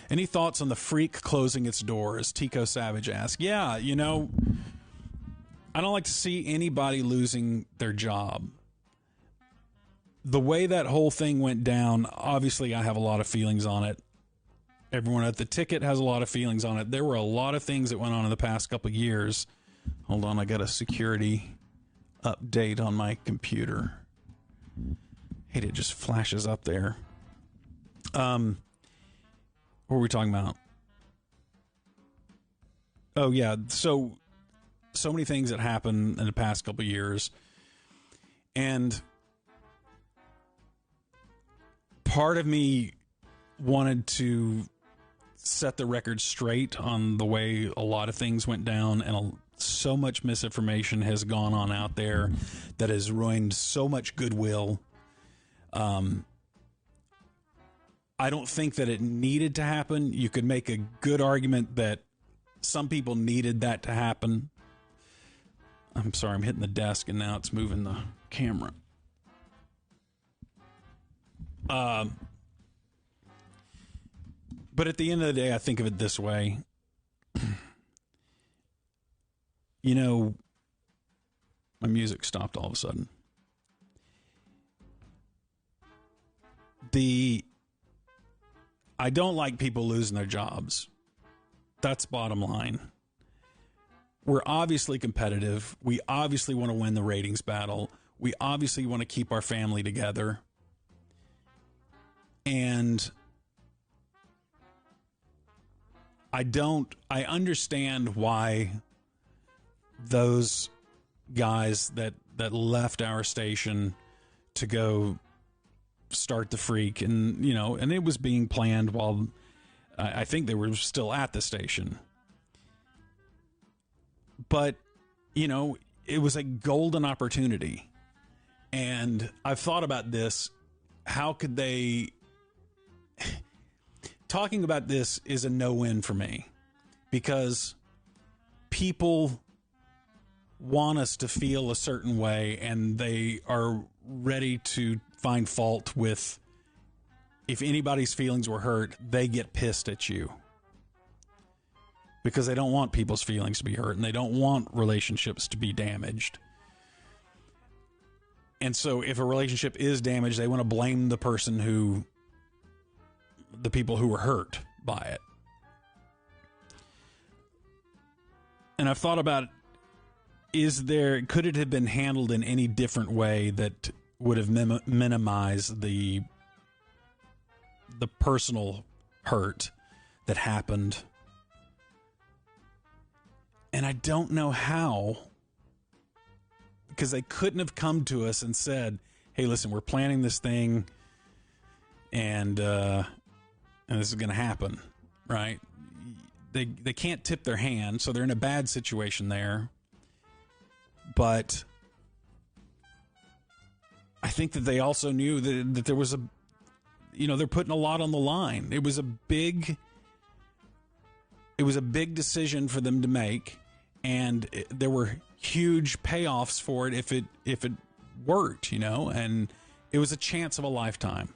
Any thoughts on the freak closing its doors? Tico Savage asks. Yeah, you know, I don't like to see anybody losing their job. The way that whole thing went down, obviously I have a lot of feelings on it. Everyone at the ticket has a lot of feelings on it. There were a lot of things that went on in the past couple of years. Hold on, I got a security update on my computer. Hate it just flashes up there. What were we talking about? Oh yeah, so many things that happened in the past couple of years, and part of me wanted to set the record straight on the way a lot of things went down, and so much misinformation has gone on out there that has ruined so much goodwill. I don't think that it needed to happen. You could make a good argument that some people needed that to happen. I'm sorry, I'm hitting the desk and now it's moving the camera. But at the end of the day, I think of it this way. You know, my music stopped all of a sudden. I don't like people losing their jobs. That's bottom line. We're obviously competitive. We obviously want to win the ratings battle. We obviously want to keep our family together. And I understand why those guys that left our station to go start the Freak, and you know, and it was being planned while I think they were still at the station. But you know, it was a golden opportunity, and I've thought about this. How could they? Talking about this is a no-win for me, because people want us to feel a certain way, and they are ready to find fault with, if anybody's feelings were hurt, they get pissed at you because they don't want people's feelings to be hurt, and they don't want relationships to be damaged. And so if a relationship is damaged, they want to blame the people who were hurt by it. And I've thought about, could it have been handled in any different way that would have minimized the personal hurt that happened? And I don't know how, because they couldn't have come to us and said, hey, listen, we're planning this thing, and this is going to happen, right? They can't tip their hand, so they're in a bad situation there. But I think that they also knew that there was they're putting a lot on the line. It was a big decision for them to make, and there were huge payoffs for it if it worked, and it was a chance of a lifetime.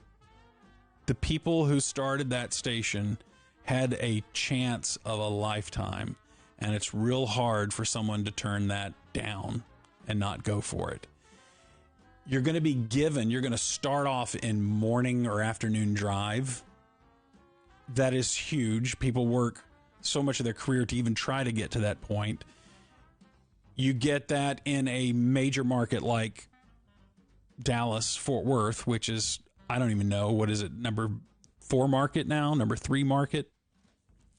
The people who started that station had a chance of a lifetime, and it's real hard for someone to turn that down and not go for it. You're going to start off in morning or afternoon drive. That is huge. People work so much of their career to even try to get to that point. You get that in a major market like Dallas, Fort Worth, which is, I don't even know, what is it, number 4 market now, number 3 market?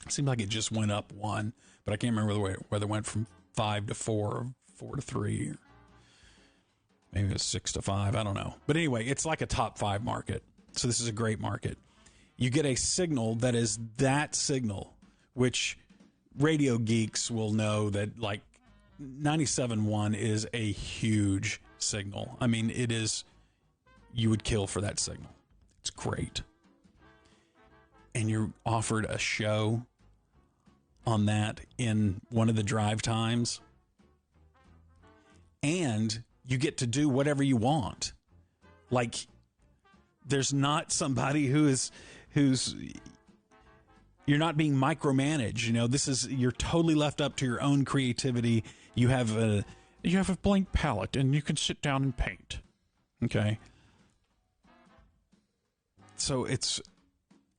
It seemed like it just went up 1, but I can't remember whether it went from 5 to 4 or 4 to 3, or maybe it was 6 to 5. I don't know. But anyway, it's like a top 5 market. So this is a great market. You get a signal that is that signal, which radio geeks will know that, like, 97.1 is a huge signal. I mean, it is, you would kill for that signal. It's great. And you're offered a show on that in one of the drive times, and you get to do whatever you want. Like, there's not somebody who's You're not being micromanaged. You know, you're totally left up to your own creativity. You have a blank palette and you can sit down and paint. Okay. So it's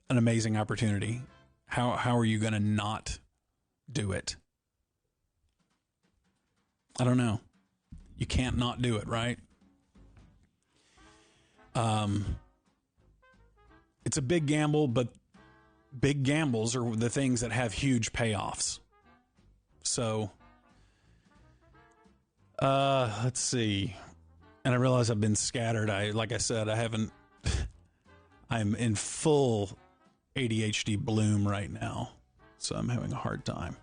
an amazing opportunity. How are you going to not do it? I don't know. You can't not do it, right? It's a big gamble, but big gambles are the things that have huge payoffs. So, let's see. And I realize I've been scattered. Like I said, I'm in full ADHD bloom right now. So I'm having a hard time.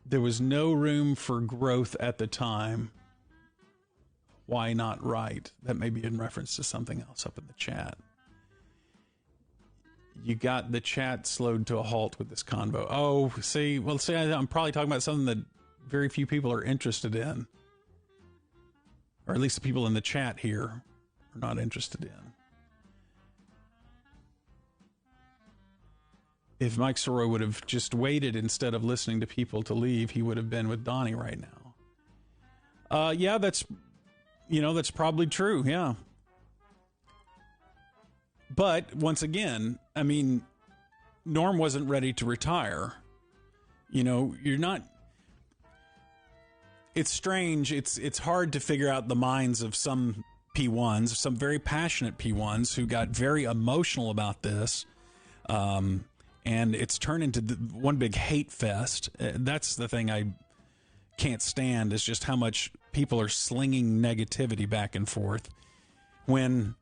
There was no room for growth at the time. Why not write? That may be in reference to something else up in the chat. You got the chat slowed to a halt with this convo. Oh, see, I'm probably talking about something that very few people are interested in. Or at least the people in the chat here are not interested in. If Mike Soroy would have just waited instead of listening to people to leave, he would have been with Donnie right now. Yeah, that's probably true. Yeah. But once again, I mean, Norm wasn't ready to retire. You know, it's strange. It's hard to figure out the minds of some P1s, some very passionate P1s who got very emotional about this. And it's turned into one big hate fest. That's the thing I can't stand, is just how much people are slinging negativity back and forth. When,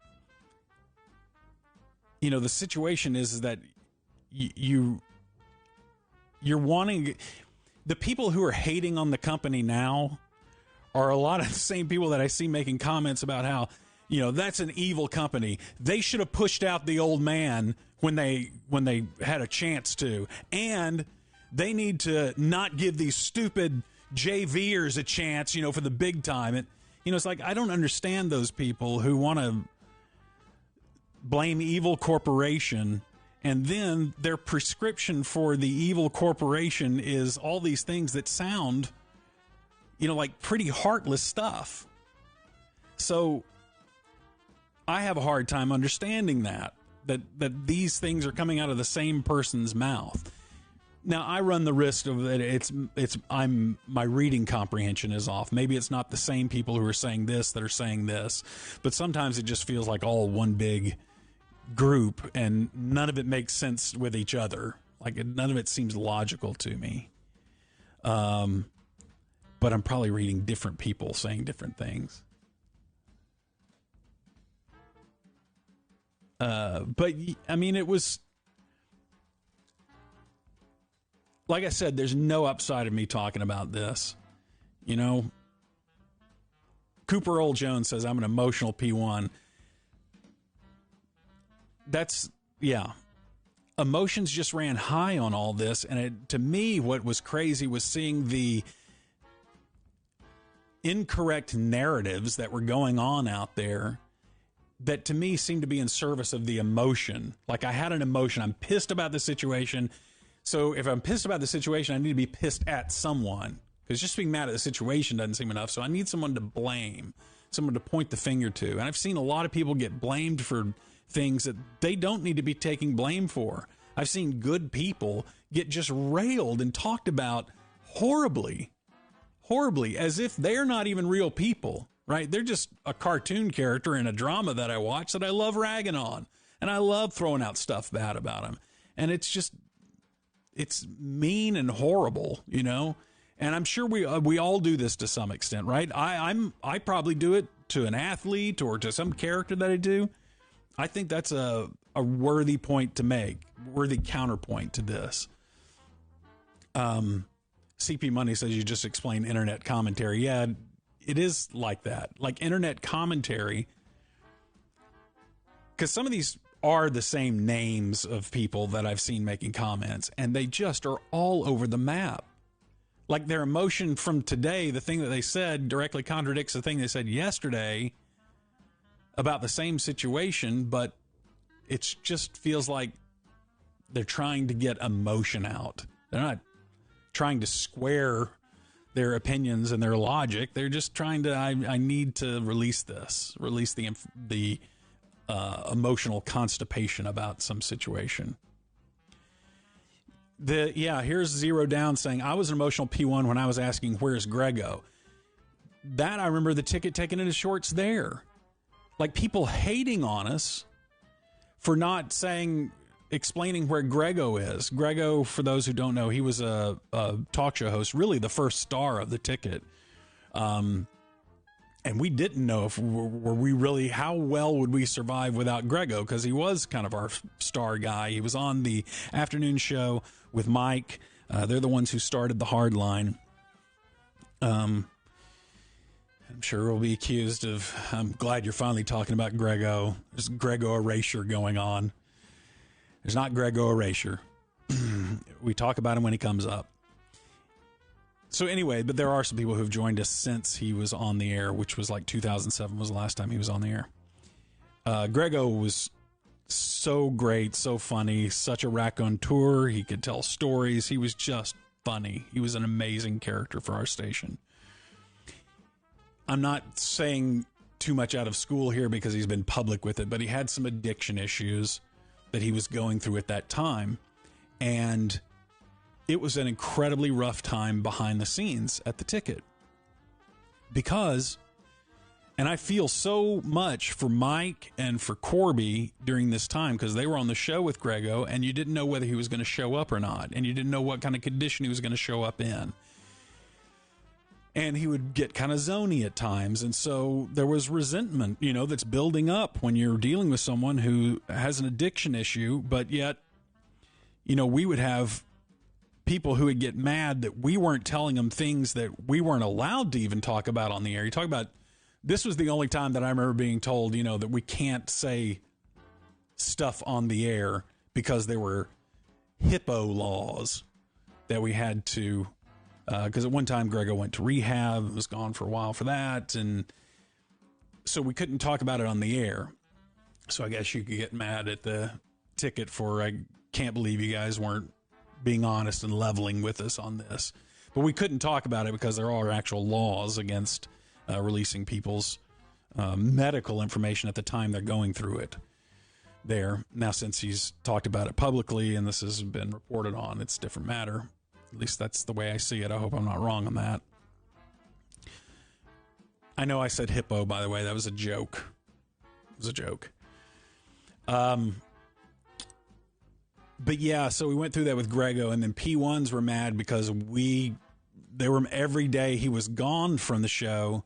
you know, the situation is that you're wanting... The people who are hating on the company now are a lot of the same people that I see making comments about how, you know, that's an evil company. They should have pushed out the old man when they had a chance to. And they need to not give these stupid JVers a chance, you know, for the big time. And, you know, it's like, I don't understand those people who want to blame evil corporation, and then their prescription for the evil corporation is all these things that sound, you know, like pretty heartless stuff. So I have a hard time understanding that these things are coming out of the same person's mouth. Now, I run the risk of that my reading comprehension is off. Maybe it's not the same people who are saying this that are saying this, but sometimes it just feels like all one big group and none of it makes sense with each other. Like, none of it seems logical to me. But I'm probably reading different people saying different things. But I mean, it was, like I said, there's no upside of me talking about this. You know, Cooper Old Jones says I'm an emotional P1. Yeah. Emotions just ran high on all this. And to me, what was crazy was seeing the incorrect narratives that were going on out there that to me seemed to be in service of the emotion. Like, I had an emotion. I'm pissed about the situation. So if I'm pissed about the situation, I need to be pissed at someone, because just being mad at the situation doesn't seem enough. So I need someone to blame, someone to point the finger to. And I've seen a lot of people get blamed for things that they don't need to be taking blame for. I've seen good people get just railed and talked about horribly, as if they're not even real people, right? They're just a cartoon character in a drama that I watch that I love ragging on. And I love throwing out stuff bad about them. And it's mean and horrible, you know? And I'm sure we all do this to some extent, right? I probably do it to an athlete or to some character that I do. I think that's a worthy point to make, worthy counterpoint to this. CP Money says you just explained internet commentary. Yeah, it is like that. Like internet commentary, because some of these are the same names of people that I've seen making comments, and they just are all over the map. Like, their emotion from today, the thing that they said directly contradicts the thing they said yesterday. about the same situation, but it just feels like they're trying to get emotion out. They're not trying to square their opinions and their logic. They're just trying to, I need to release the emotional constipation about some situation. Here's Zero Down saying, I was an emotional P1 when I was asking, where's Grego? That I remember the ticket taken into shorts there. Like people hating on us for not explaining where Grego is. Grego, for those who don't know, he was a talk show host, really the first star of the ticket. And we didn't know if were we really, how well would we survive without Grego, because he was kind of our star guy. He was on the afternoon show with Mike. They're the ones who started the hard line. I'm sure we'll be accused of, I'm glad you're finally talking about Grego. There's Grego erasure going on. There's not Grego erasure. We talk about him when he comes up. So anyway, but there are some people who've joined us since he was on the air, which was like 2007 was the last time he was on the air. Grego was so great, so funny, such a raconteur. He could tell stories. He was just funny. He was an amazing character for our station. I'm not saying too much out of school here because he's been public with it, but he had some addiction issues that he was going through at that time. And it was an incredibly rough time behind the scenes at the ticket. Because, and I feel so much for Mike and for Corby during this time, because they were on the show with Grego and you didn't know whether he was going to show up or not. And you didn't know what kind of condition he was going to show up in. And he would get kind of zony at times. And so there was resentment, that's building up when you're dealing with someone who has an addiction issue. But yet, we would have people who would get mad that we weren't telling them things that we weren't allowed to even talk about on the air. You talk about, this was the only time that I remember being told, that we can't say stuff on the air because there were HIPAA laws that we had to, because at one time Grego went to rehab and was gone for a while for that. And so we couldn't talk about it on the air. So I guess you could get mad at the ticket for, I can't believe you guys weren't being honest and leveling with us on this. But we couldn't talk about it because there are actual laws against releasing people's medical information at the time they're going through it there. Now, since he's talked about it publicly and this has been reported on, it's a different matter. At least that's the way I see it. I hope I'm not wrong on that. I know I said hippo, by the way. That was a joke. It was a joke. But yeah, so we went through that with Grego, and then P1s were mad because they were every day he was gone from the show.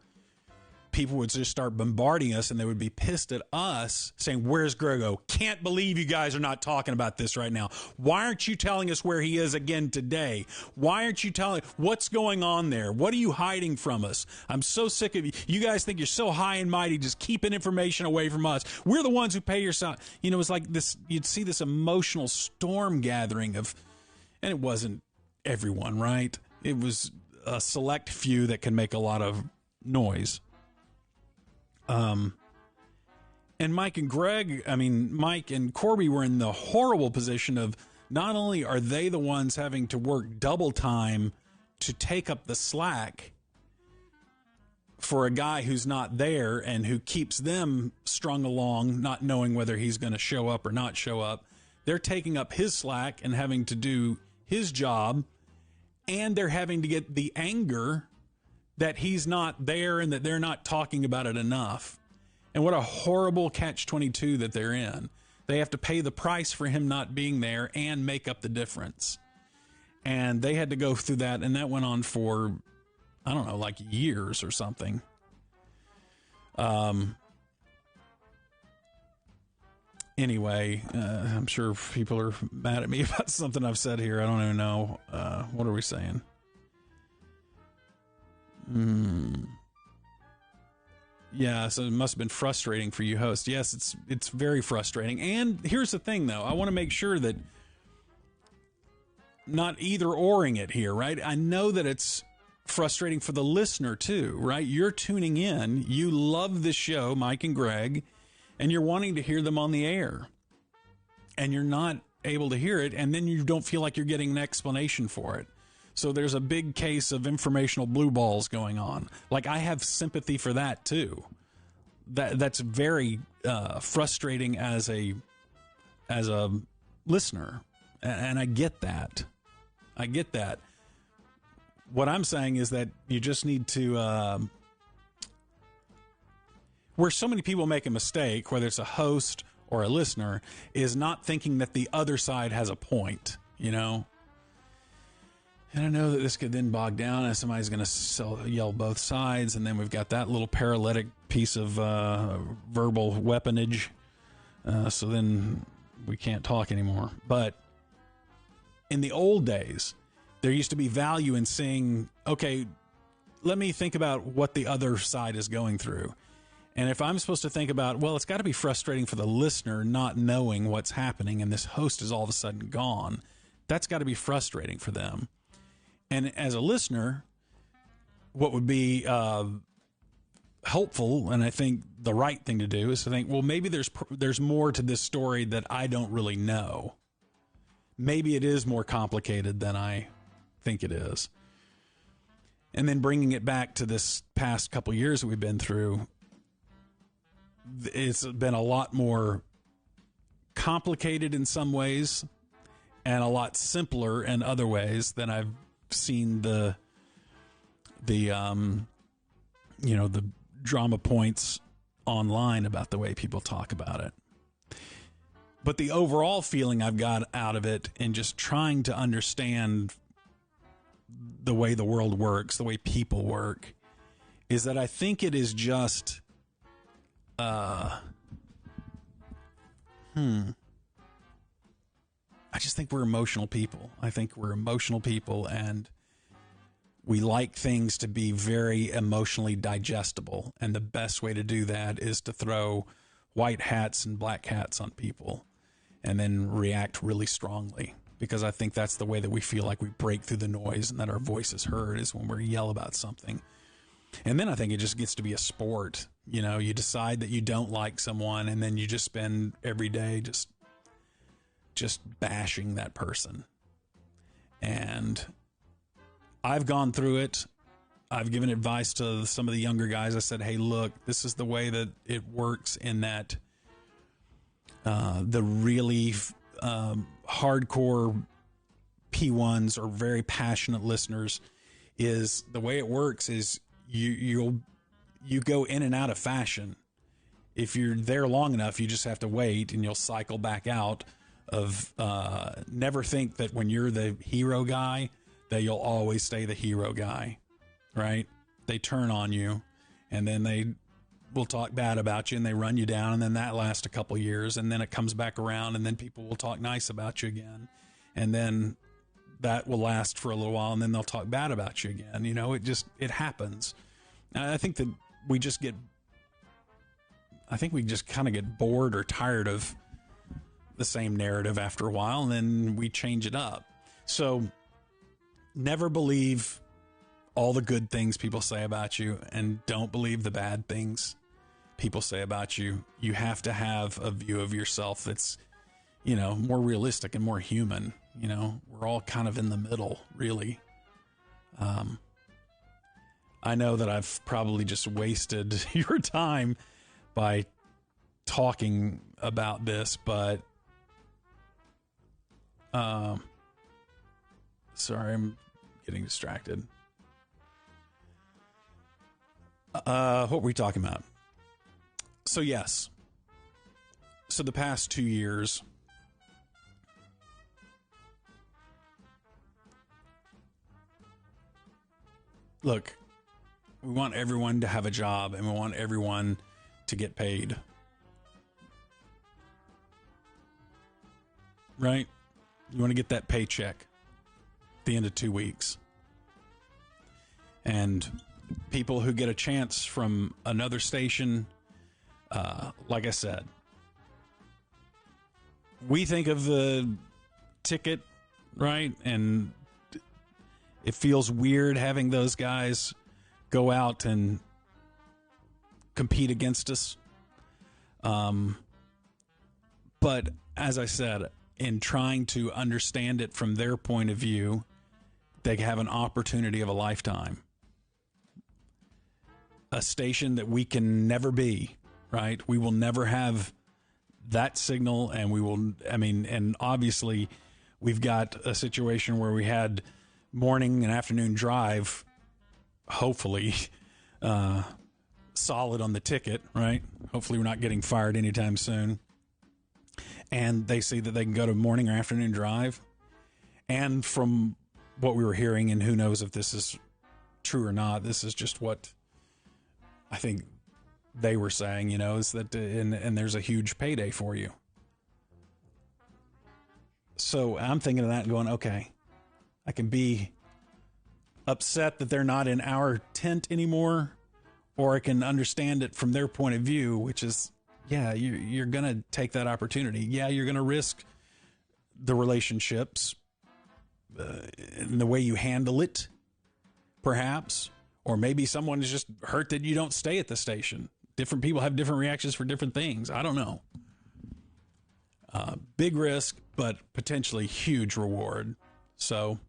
People would just start bombarding us, and they would be pissed at us saying, where's Grego? Can't believe you guys are not talking about this right now. Why aren't you telling us where he is again today? Why aren't you telling, what's going on there? What are you hiding from us? I'm so sick of you. You guys think you're so high and mighty, just keeping information away from us. We're the ones who pay your salary. It was like this, you'd see this emotional storm gathering of, and it wasn't everyone, right? It was a select few that can make a lot of noise. And Mike and Corby were in the horrible position of not only are they the ones having to work double time to take up the slack for a guy who's not there and who keeps them strung along, not knowing whether he's going to show up or not show up. They're taking up his slack and having to do his job, and they're having to get the anger that he's not there and that they're not talking about it enough. And what a horrible catch-22 that they're in. They have to pay the price for him not being there and make up the difference. And they had to go through that, and that went on for, I don't know, like years or something. Anyway, I'm sure people are mad at me about something I've said here. I don't even know. What are we saying? Yeah, so it must have been frustrating for you hosts. Yes, it's very frustrating. And here's the thing, though. I want to make sure that not either-oring it here, right? I know that it's frustrating for the listener, too, right? You're tuning in. You love this show, Mike and Greg. and you're wanting to hear them on the air, and you're not able to hear it, and then you don't feel like you're getting an explanation for it. So there's a big case of informational blue balls going on. Like, I have sympathy for that too. That's very frustrating as a listener, and I get that. I get that. What I'm saying is that you just need to, where so many people make a mistake, whether it's a host or a listener, is not thinking that the other side has a point, you know? And I know that this could then bog down as somebody's going to yell both sides, and then we've got that little paralytic piece of verbal weaponage, so then we can't talk anymore. But in the old days, there used to be value in saying, okay, let me think about what the other side is going through. And if I'm supposed to think about, well, it's got to be frustrating for the listener not knowing what's happening and this host is all of a sudden gone, that's got to be frustrating for them. And as a listener, what would be helpful, and I think the right thing to do, is to think, well, maybe there's more to this story that I don't really know. Maybe it is more complicated than I think it is. And then bringing it back to this past couple years that we've been through, it's been a lot more complicated in some ways and a lot simpler in other ways than I've seen the drama points online about the way people talk about it. But the overall feeling I've got out of it in just trying to understand the way the world works, the way people work, is that I think it is just I just think we're emotional people. I think we're emotional people, and we like things to be very emotionally digestible. And the best way to do that is to throw white hats and black hats on people and then react really strongly. Because I think that's the way that we feel like we break through the noise and that our voice is heard, is when we yell about something. And then I think it just gets to be a sport. You know, you decide that you don't like someone, and then you just spend every day just bashing that person. And I've gone through it. I've given advice to some of the younger guys. I said, hey, look, this is the way that it works, in that the really hardcore P1s or very passionate listeners, is the way it works is you go in and out of fashion. If you're there long enough, you just have to wait, and you'll cycle back out of never think that when you're the hero guy that you'll always stay the hero guy, right? They turn on you, and then they will talk bad about you, and they run you down, and then that lasts a couple years, and then it comes back around, and then people will talk nice about you again, and then that will last for a little while, and then they'll talk bad about you again. You know, it happens. I think that we just kind of get bored or tired of the same narrative after a while, and then we change it up. So never believe all the good things people say about you, and don't believe the bad things people say about you. You have to have a view of yourself that's, you know, more realistic and more human. You know, we're all kind of in the middle, really. I know that I've probably just wasted your time by talking about this, but sorry, I'm getting distracted. What were we talking about? So yes. So the past 2 years, look, we want everyone to have a job, and we want everyone to get paid. Right? You want to get that paycheck at the end of 2 weeks. And people who get a chance from another station, like I said, we think of the ticket, right? And it feels weird having those guys go out and compete against us. But as I said, in trying to understand it from their point of view, they have an opportunity of a lifetime. A station that we can never be, right? We will never have that signal, and and obviously we've got a situation where we had morning and afternoon drive, hopefully, solid on the ticket, right? Hopefully we're not getting fired anytime soon. And they see that they can go to morning or afternoon drive. And from what we were hearing, and who knows if this is true or not, this is just what I think they were saying, is that, and there's a huge payday for you. So I'm thinking of that and going, okay, I can be upset that they're not in our tent anymore, or I can understand it from their point of view, which is, yeah, you're going to take that opportunity. Yeah, you're going to risk the relationships and the way you handle it, perhaps. Or maybe someone is just hurt that you don't stay at the station. Different people have different reactions for different things. I don't know. Big risk, but potentially huge reward. So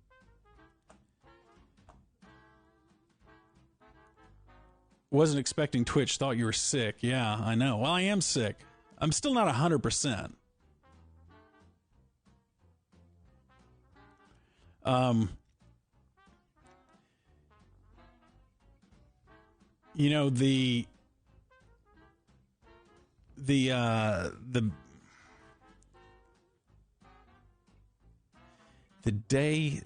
wasn't expecting Twitch. Thought you were sick. Yeah, I know. Well, I am sick. I'm still not 100%. The day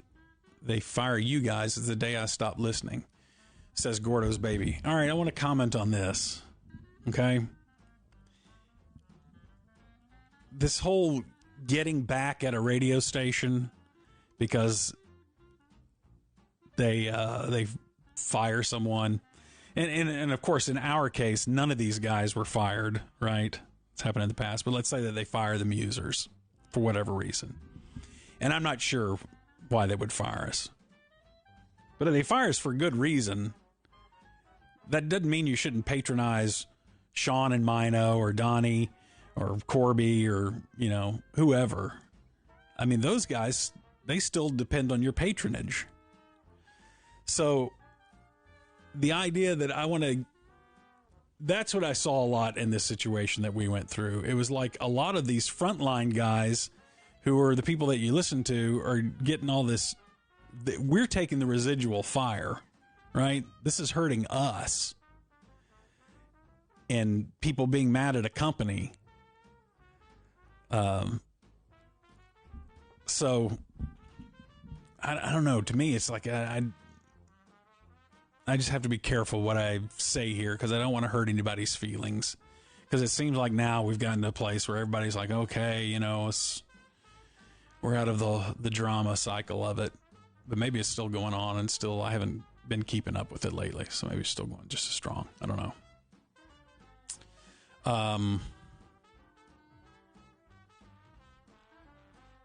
they fire you guys is the day I stop listening, says Gordo's baby. All right, I want to comment on this. Okay. This whole getting back at a radio station because they fire someone. And of course, in our case, none of these guys were fired, right? It's happened in the past. But let's say that they fire the musers for whatever reason. And I'm not sure why they would fire us. But if they fire us for good reason, that doesn't mean you shouldn't patronize Sean and Mino or Donnie or Corby or, whoever. I mean, those guys, they still depend on your patronage. So the idea that that's what I saw a lot in this situation that we went through. It was like a lot of these frontline guys who are the people that you listen to are getting all this. We're taking the residual fire, right? This is hurting us. And people being mad at a company. So I don't know. To me, it's like I just have to be careful what I say here because I don't want to hurt anybody's feelings. Because it seems like now we've gotten to a place where everybody's like, okay, we're out of the drama cycle of it. But maybe it's still going on, and still I haven't been keeping up with it lately. So maybe it's still going just as strong. I don't know.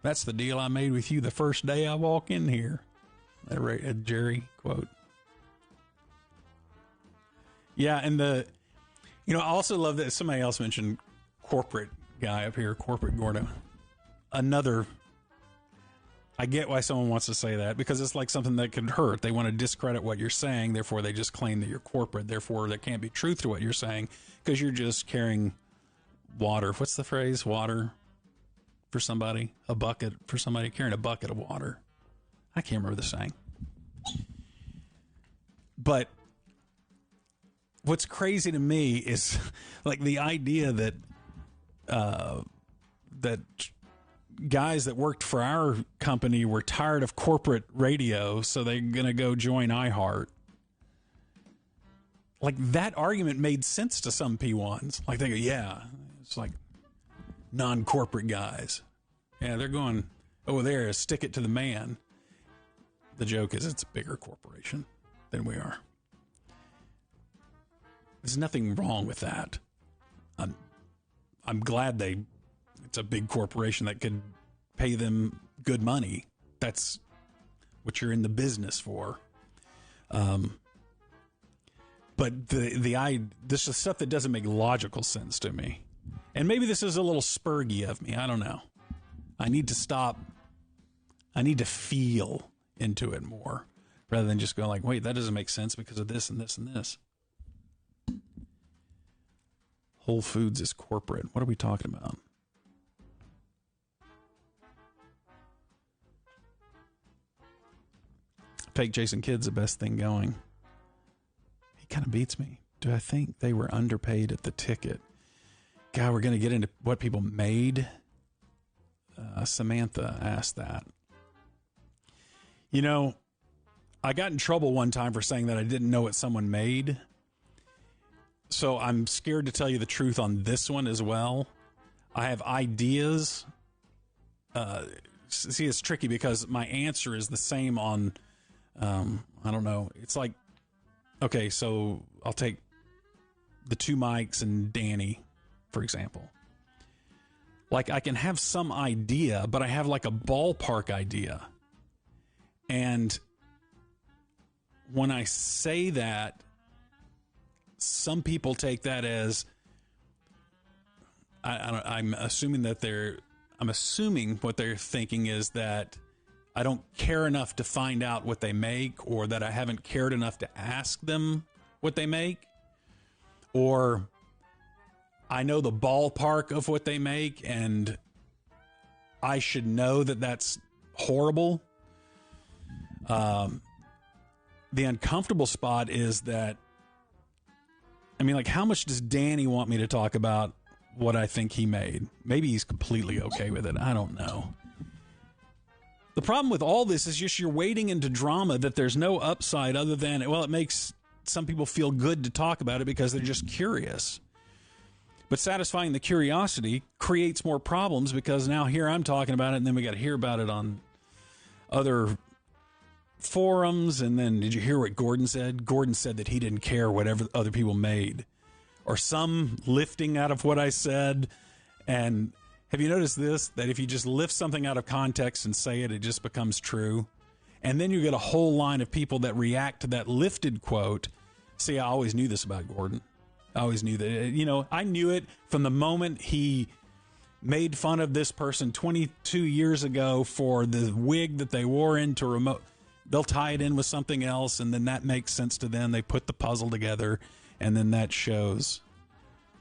That's the deal I made with you the first day I walk in here. A Jerry quote. Yeah, and I also love that somebody else mentioned corporate guy up here, corporate Gordo. I get why someone wants to say that, because it's like something that could hurt. They want to discredit what you're saying, therefore they just claim that you're corporate. Therefore, there can't be truth to what you're saying because you're just carrying water. What's the phrase? Water for somebody? A bucket for somebody? Carrying a bucket of water. I can't remember the saying. But what's crazy to me is like the idea that that guys that worked for our company were tired of corporate radio, so they're going to go join iHeart. Like, that argument made sense to some P1s. Like, they go, yeah, it's like non-corporate guys. Yeah, they're going over there, stick it to the man. The joke is it's a bigger corporation than we are. There's nothing wrong with that. I'm glad it's a big corporation that could pay them good money. That's what you're in the business for. But this is stuff that doesn't make logical sense to me. And maybe this is a little spurgy of me. I don't know. I need to stop. I need to feel into it more rather than just go like, wait, that doesn't make sense because of this and this and this. Whole Foods is corporate. What are we talking about? Fake Jason Kidd's the best thing going. He kind of beats me. Do I think they were underpaid at the ticket? God, we're going to get into what people made. Samantha asked that. You know, I got in trouble one time for saying that I didn't know what someone made. So I'm scared to tell you the truth on this one as well. I have ideas. See, it's tricky because my answer is the same on, I don't know. It's like, okay, so I'll take the two mics and Danny, for example. Like, I can have some idea, but I have like a ballpark idea. And when I say that, some people take that as I'm assuming what they're thinking is that I don't care enough to find out what they make, or that I haven't cared enough to ask them what they make, or I know the ballpark of what they make and I should know that that's horrible. The uncomfortable spot is that, I mean, like, how much does Danny want me to talk about what I think he made? Maybe he's completely okay with it. I don't know. The problem with all this is just you're wading into drama that there's no upside other than, well, it makes some people feel good to talk about it because they're just curious. But satisfying the curiosity creates more problems because now here I'm talking about it, and then we got to hear about it on other forums. And then did you hear what Gordon said? Gordon said that he didn't care whatever other people made, or some lifting out of what I said. And have you noticed this, that if you just lift something out of context and say it, it just becomes true? And then you get a whole line of people that react to that lifted quote. See, I always knew this about Gordon. I always knew that. You know, I knew it from the moment he made fun of this person 22 years ago for the wig that they wore into remote. They'll tie it in with something else, and then that makes sense to them. They put the puzzle together, and then that shows.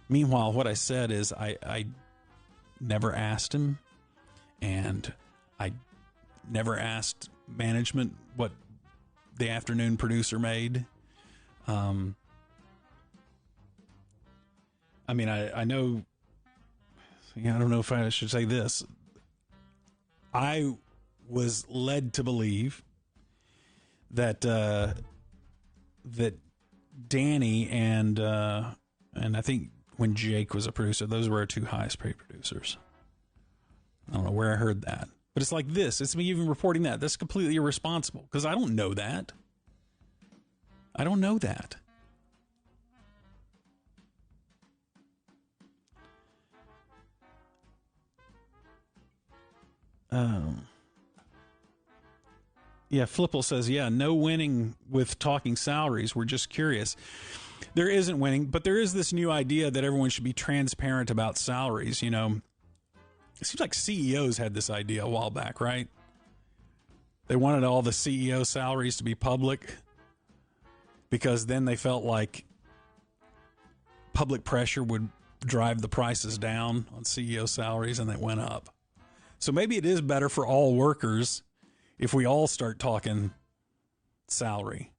Meanwhile, what I said is I never asked him, and I never asked management what the afternoon producer made. I mean, I know, I don't know if I should say this. I was led to believe that that Danny and I think when Jake was a producer, those were our two highest paid producers. I don't know where I heard that, but it's like this. It's me even reporting that. That's completely irresponsible because I don't know that. I don't know that. Yeah, Flipple says, yeah, no winning with talking salaries. We're just curious. There isn't winning, but there is this new idea that everyone should be transparent about salaries. You know, it seems like CEOs had this idea a while back, right? They wanted all the CEO salaries to be public because then they felt like public pressure would drive the prices down on CEO salaries, and they went up. So maybe it is better for all workers if we all start talking salary.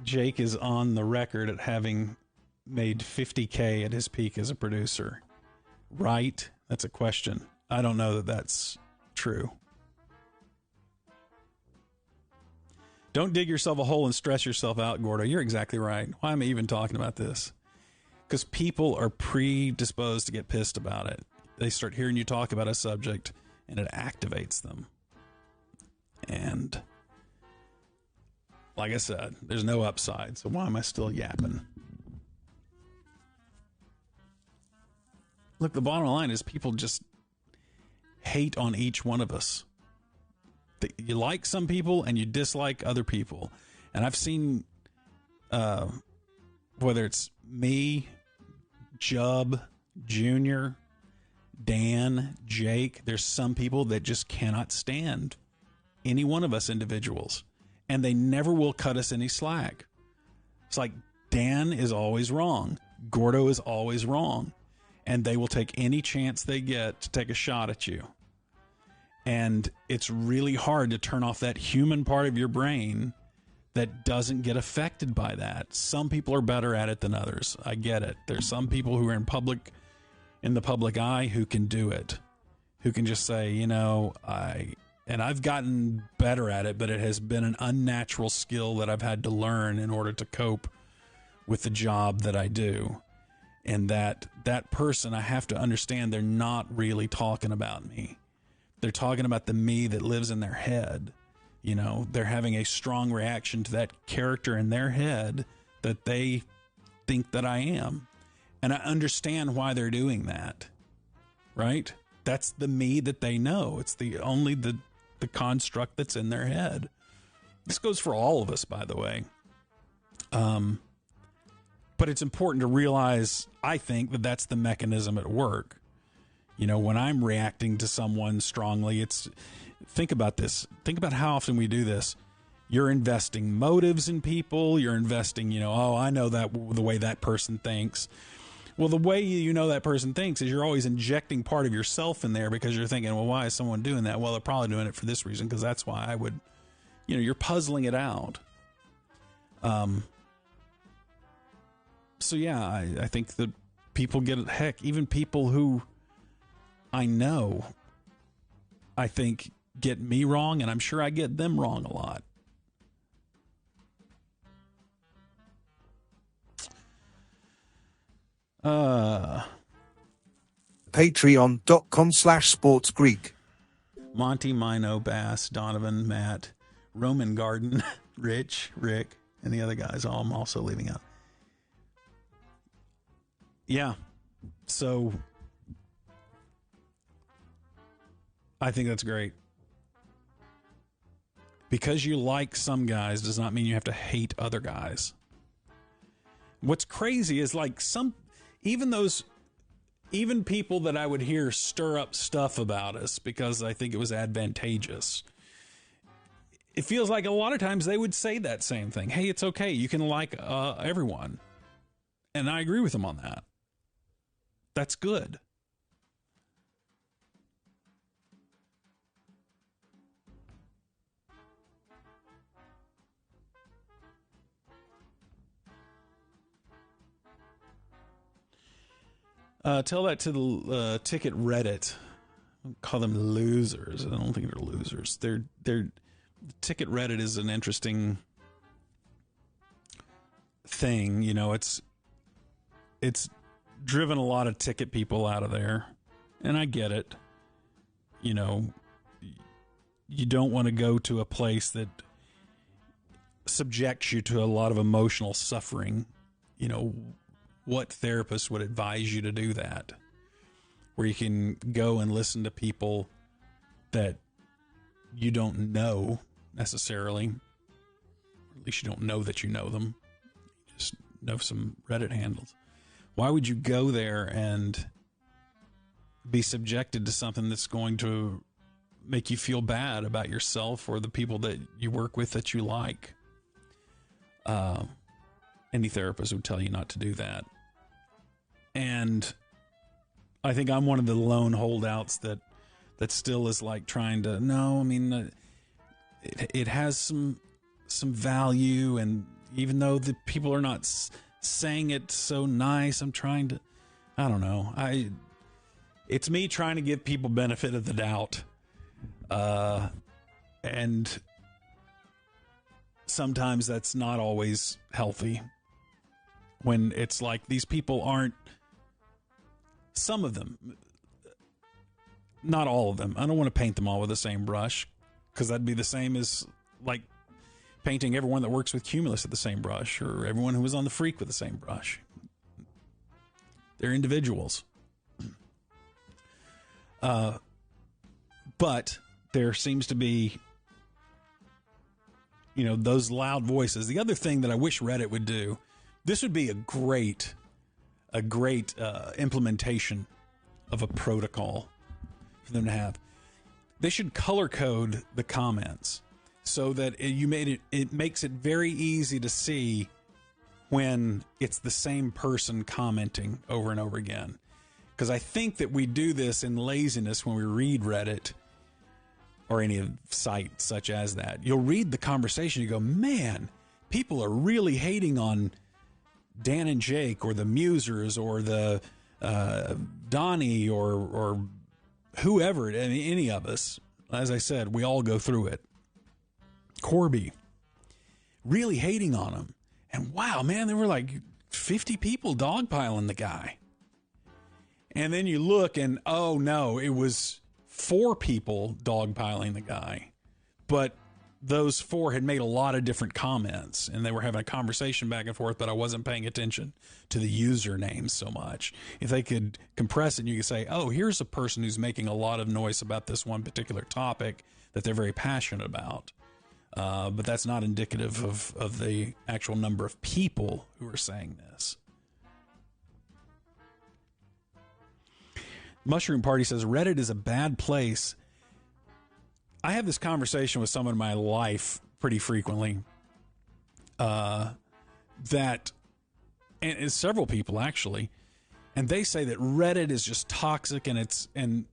Jake is on the record at having made $50K at his peak as a producer. Right? That's a question. I don't know that that's true. Don't dig yourself a hole and stress yourself out, Gordo. You're exactly right. Why am I even talking about this? Because people are predisposed to get pissed about it. They start hearing you talk about a subject, and it activates them. And like I said, there's no upside. So why am I still yapping? Look, the bottom line is people just hate on each one of us. You like some people and you dislike other people. And I've seen, whether it's me, Jub, Junior, Dan, Jake, there's some people that just cannot stand any one of us individuals, and they never will cut us any slack. It's like Dan is always wrong. Gordo is always wrong, and they will take any chance they get to take a shot at you. And it's really hard to turn off that human part of your brain that doesn't get affected by that. Some people are better at it than others. I get it. There's some people who are in the public eye who can do it, who can just say, you know, I've gotten better at it, but it has been an unnatural skill that I've had to learn in order to cope with the job that I do. And that person, I have to understand they're not really talking about me. They're talking about the me that lives in their head. You know, they're having a strong reaction to that character in their head that they think that I am. And I understand why they're doing that, right? That's the me that they know. It's only the construct that's in their head. This goes for all of us, by the way. But it's important to realize, I think, that that's the mechanism at work. You know, when I'm reacting to someone strongly, think about this. Think about how often we do this. You're investing motives in people. You're investing, I know that the way that person thinks. Well, the way you know that person thinks is you're always injecting part of yourself in there because you're thinking, well, why is someone doing that? Well, they're probably doing it for this reason because that's why I would, you're puzzling it out. So, yeah, I think that people get it. Heck, even people who I know, I think, get me wrong, and I'm sure I get them wrong a lot. Patreon.com/sportsgreek. Monty, Mino, Bass, Donovan, Matt, Roman Garden, Rich, Rick, and the other guys. I'm also leaving out. Yeah. So I think that's great. Because you like some guys does not mean you have to hate other guys. What's crazy is like even people that I would hear stir up stuff about us because I think it was advantageous. It feels like a lot of times they would say that same thing. Hey, it's okay. You can like everyone. And I agree with them on that. That's good. Tell that to the ticket Reddit. I don't call them losers. I don't think they're losers. Ticket Reddit is an interesting thing. It's driven a lot of ticket people out of there, and I get it. You don't want to go to a place that subjects you to a lot of emotional suffering. What therapist would advise you to do that? Where you can go and listen to people that you don't know necessarily. Or at least you don't know that you know them. You just know some Reddit handles. Why would you go there and be subjected to something that's going to make you feel bad about yourself or the people that you work with that you like? Any therapist would tell you not to do that. And I think I'm one of the lone holdouts that still is like trying to, it has some value. And even though the people are not saying it so nice, I'm trying to, I don't know. It's me trying to give people benefit of the doubt. And sometimes that's not always healthy. When it's like these people aren't, some of them, not all of them. I don't want to paint them all with the same brush because that'd be the same as like painting everyone that works with Cumulus with the same brush or everyone who was on the Freak with the same brush. They're individuals. But there seems to be those loud voices. The other thing that I wish Reddit would do, this would be a great implementation of a protocol for them to have. They should color code the comments so that it makes it very easy to see when it's the same person commenting over and over again. Because I think that we do this in laziness when we read Reddit or any site such as that. You'll read the conversation, you go, man, people are really hating on Dan and Jake or the Musers or the Donnie or whoever, any of us. As I said, we all go through it. Corby, really hating on him. And wow, man, there were like 50 people dogpiling the guy. And then you look and, oh no, it was 4 people dogpiling the guy. But those 4 had made a lot of different comments and they were having a conversation back and forth, but I wasn't paying attention to the usernames so much. If they could compress it and you could say, oh, here's a person who's making a lot of noise about this one particular topic that they're very passionate about. But that's not indicative of the actual number of people who are saying this. Mushroom Party says, Reddit is a bad place. I have this conversation with someone in my life pretty frequently. And it's several people actually. And they say that Reddit is just toxic and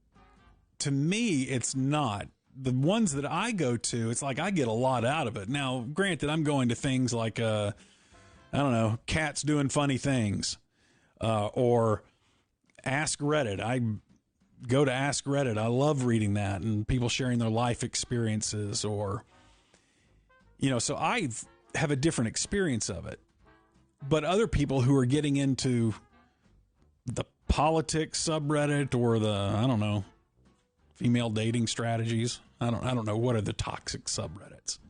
to me, it's not. The ones that I go to, it's like I get a lot out of it. Now, granted, I'm going to things like, I don't know, cats doing funny things, or Ask Reddit. I go to Ask Reddit. I love reading that and people sharing their life experiences or, so I have a different experience of it. But other people who are getting into the politics subreddit or the, I don't know, female dating strategies. I don't know what are the toxic subreddits.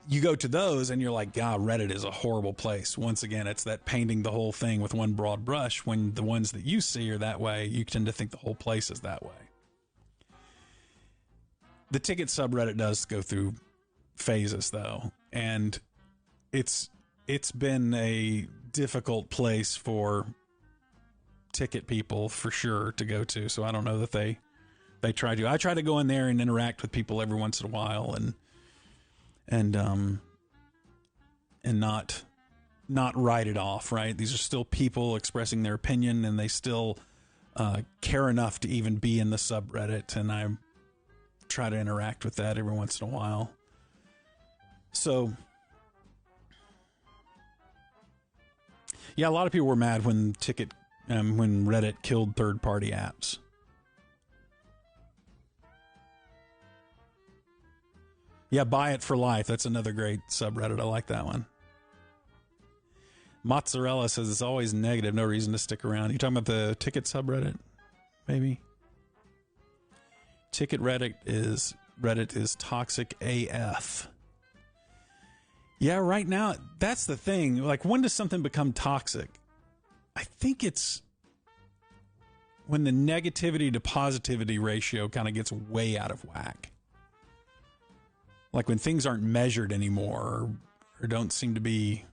You go to those and you're like, God, Reddit is a horrible place. Once again, it's that painting the whole thing with one broad brush. When the ones that you see are that way, you tend to think the whole place is that way. The ticket subreddit does go through phases though. And it's been a difficult place for ticket people for sure to go to. So I don't know that they try to. I try to go in there and interact with people every once in a while and not write it off, right? These are still people expressing their opinion and they still care enough to even be in the subreddit, and I try to interact with that every once in a while. So yeah, a lot of people were mad when Reddit killed third-party apps. Yeah, Buy It for Life. That's another great subreddit. I like that one. Mozzarella says it's always negative. No reason to stick around. You talking about the ticket subreddit? Maybe. Reddit is toxic AF. Yeah, right now, that's the thing. Like, when does something become toxic? I think it's when the negativity to positivity ratio kind of gets way out of whack. Like when things aren't measured anymore or don't seem to be.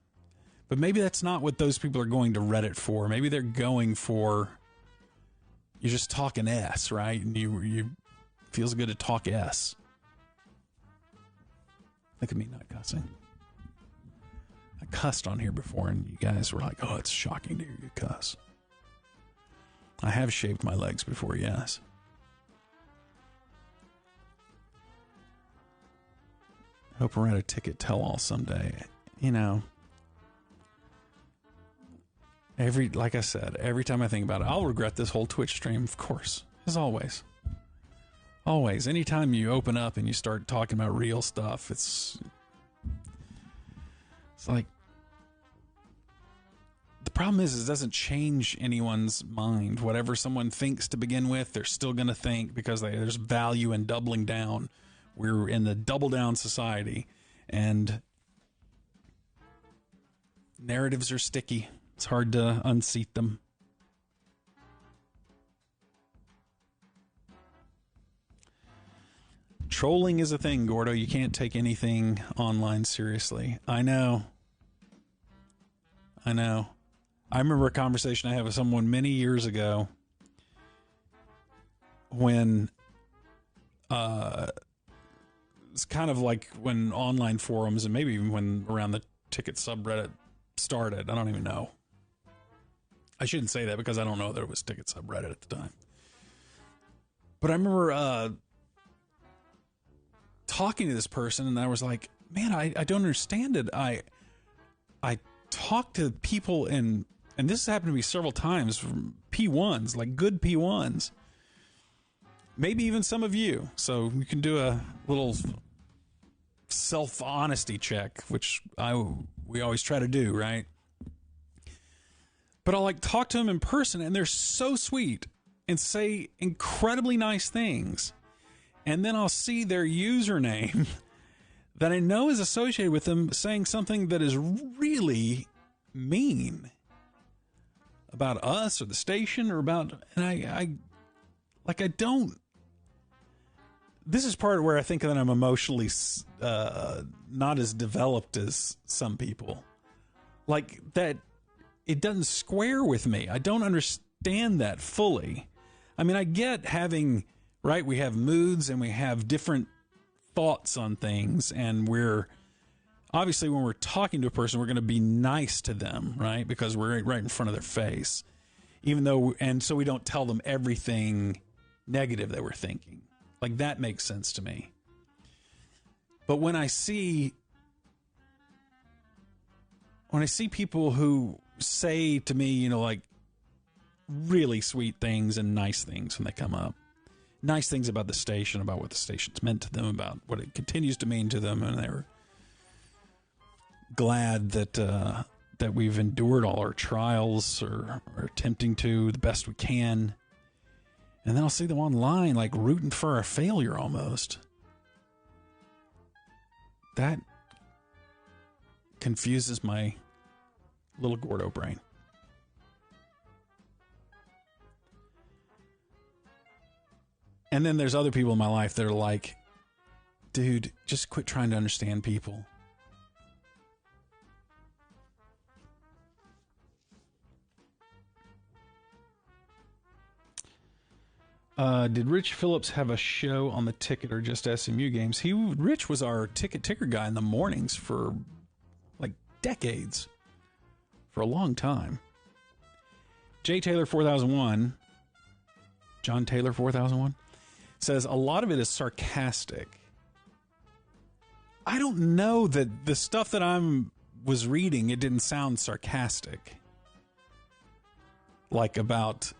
But maybe that's not what those people are going to Reddit for. Maybe they're going for, you're just talking S, right? And you feels good to talk S. Look at me not cussing. I cussed on here before and you guys were like, oh, it's shocking to hear you cuss. I have shaved my legs before, yes. I hope we're at a ticket tell-all someday. Like I said, every time I think about it, I'll regret this whole Twitch stream, of course, as always. Always. Anytime you open up and you start talking about real stuff, it's like, the problem is it doesn't change anyone's mind. Whatever someone thinks to begin with, they're still going to think because there's value in doubling down. We're in the double down society, and narratives are sticky. It's hard to unseat them. Trolling is a thing, Gordo. You can't take anything online seriously. I know. I remember a conversation I had with someone many years ago when it's kind of like when online forums and maybe even when around the ticket subreddit started. I don't even know. I shouldn't say that because I don't know that it was ticket subreddit at the time. But I remember talking to this person, and I was like, man, I don't understand it. I talk to people, and this has happened to me several times, from P1s, like good P1s. Maybe even some of you. So you can do a little self-honesty check, which we always try to do, right? But I'll like talk to them in person, and they're so sweet and say incredibly nice things. And then I'll see their username that I know is associated with them saying something that is really mean about us or the station or about, and I don't. This is part where I think that I'm emotionally not as developed as some people. Like that, it doesn't square with me. I don't understand that fully. I mean, I get having, right, we have moods and we have different thoughts on things, and we're, obviously when we're talking to a person, we're going to be nice to them, right, because we're right in front of their face, even though, and so we don't tell them everything negative that we're thinking. Like, that makes sense to me. But when I see people who say to me, you know, like really sweet things and nice things when they come up, nice things about the station, about what the station's meant to them, about what it continues to mean to them, and they're glad that we've endured all our trials or are attempting to the best we can. And then I'll see them online, like rooting for a failure almost. That confuses my little Gordo brain. And then there's other people in my life that are like, dude, just quit trying to understand people. Did Rich Phillips have a show on the ticket or just SMU games? Rich was our ticket ticker guy in the mornings for like decades, for a long time. J Taylor 4001, John Taylor 4001 says a lot of it is sarcastic. I don't know that the stuff that was reading, it didn't sound sarcastic. Like about,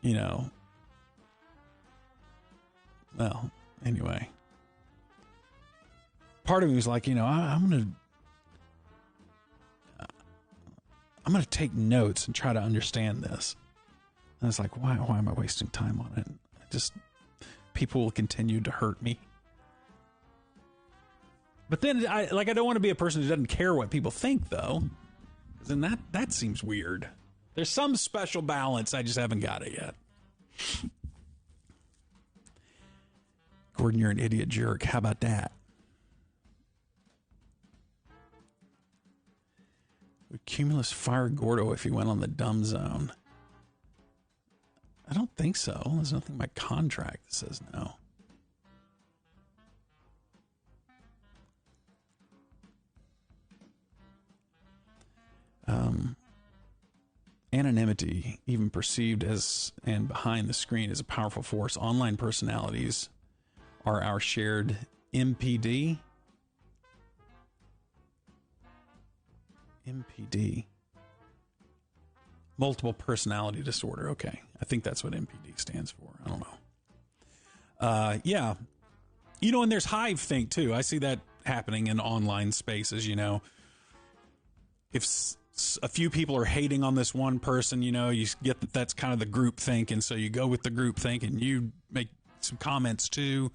you know. Well, anyway. Part of me was like, you know, I'm gonna take notes and try to understand this. And it's like, why am I wasting time on it? People will continue to hurt me. But then I don't want to be a person who doesn't care what people think, though. Then that seems weird. There's some special balance. I just haven't got it yet. Gordon, you're an idiot jerk. How about that? Would Cumulus fire Gordo if he went on the dumb zone? I don't think so. There's nothing in my contract that says no. Anonymity, even perceived as and behind the screen, is a powerful force. Online personalities are our shared MPD. MPD. Multiple personality disorder. Okay. I think that's what MPD stands for. I don't know. Yeah. You know, and there's Hive think too. I see that happening in online spaces, you know. If a few people are hating on this one person, you know, you get that that's kind of the group think, and so you go with the group think and you make some comments too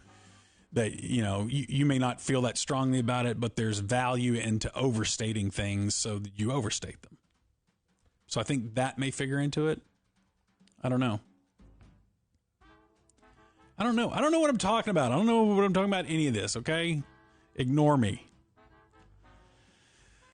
that, you know, you may not feel that strongly about it, but there's value into overstating things, so that you overstate them. So I think that may figure into it. I don't know. I don't know. I don't know what I'm talking about. I don't know what I'm talking about any of this, okay? Ignore me.